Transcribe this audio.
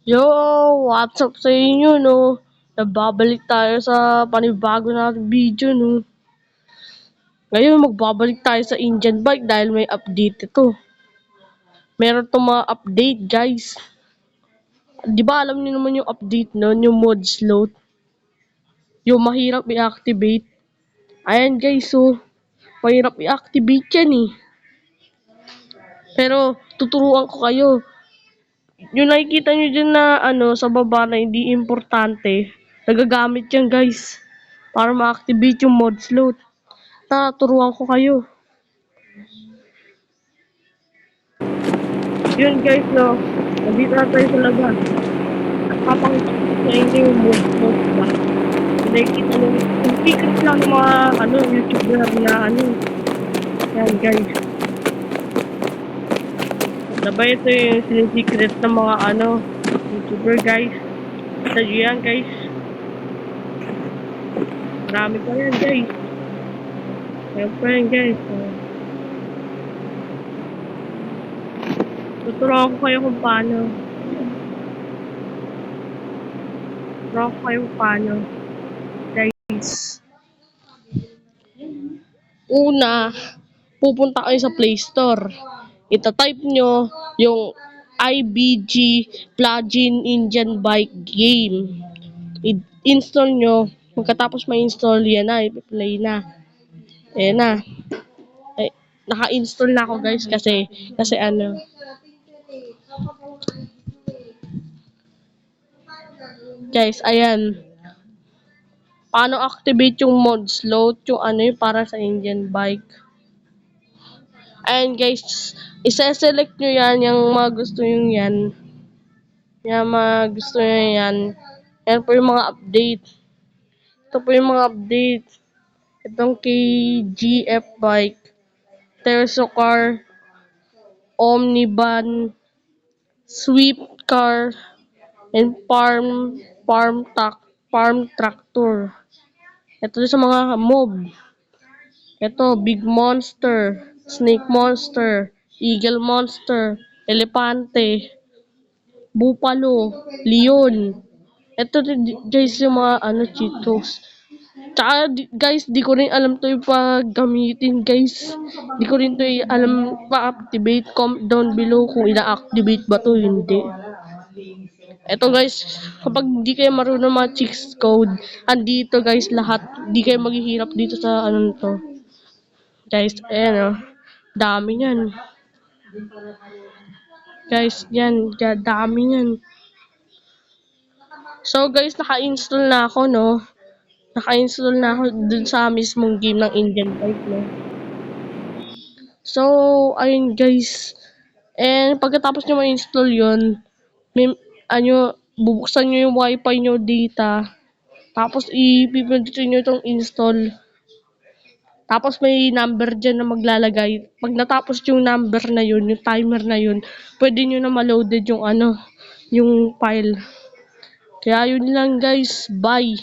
Yo, what's up sa inyo, no? Nagbabalik tayo sa panibago nating video, no? Ngayon, magbabalik tayo sa Indian bike dahil may update ito. Meron itong mga update, guys. Di ba alam niyo naman yung update nun, yung mod slot? Yung mahirap i-activate. Ayan, guys, so, mahirap i-activate yan, eh. Pero, tuturuan ko kayo. Yung nakikita nyo dyan na, sa baba na hindi importante, nagagamit yan, guys. Para ma-activate yung mod slot. Turuan ko kayo. Yun guys, no. Nandito na tayo sa labas. At papakita ko sa inyo yung mod slot ba. Nakikita nyo, yung secret lang ng mga, YouTuber na, yan guys. Diba ito yung sinisecret ng mga, YouTuber guys. Kita nyo yan guys. Marami pa yan guys. Ayan pa yan guys. Tuturuan ko kayo kung paano. Tuturuan ko kayo kung paano. Guys. Una, pupunta kayo sa Play Store. Ita-type nyo yung IBG Plugin Indian Bike Game. I-install nyo. Pagkatapos ma-install, yan na. I-play na. Ayan na. Ay, naka-install na ako guys kasi guys, ayan. Paano activate yung mod slot, yung para sa Indian bike. Ayan guys, isa-select nyo yan, yung mga gusto nyo yan. Yung mga gusto nyo yan. Yan po yung mga update. Ito po yung mga update. Itong KGF bike, Tersocar, Omnivan, Swift car, and farm tractor. Ito sa mga mob. Ito, Big Monster, Snake Monster, Eagle Monster, Elepante, Buffalo, Leon. Ito guys yung mga Cheetos. Tsaka guys, di ko rin alam to yung paggamitin guys. Di ko rin to alam pa-activate. Comment down below kung ina-activate ba to, hindi. Ito guys, kapag hindi kayo marunong mga cheats code, andito guys lahat. Di kayo maghihirap dito sa to. Guys, ayan dami yan. Guys, yan, dami yan. So guys, naka-install na ako, no? Naka-install na ako dun sa mismong game ng Indian bike, no? So, ayun guys. And pagkatapos nyo ma-install yun, bubuksan nyo yung wifi nyo data. Tapos, ipipindutin nyo itong install. Tapos, may number dyan na maglalagay. Pag natapos yung number na yun, yung timer na yun, pwede nyo na ma-loaded yung yung file. Kaya yun lang guys. Bye!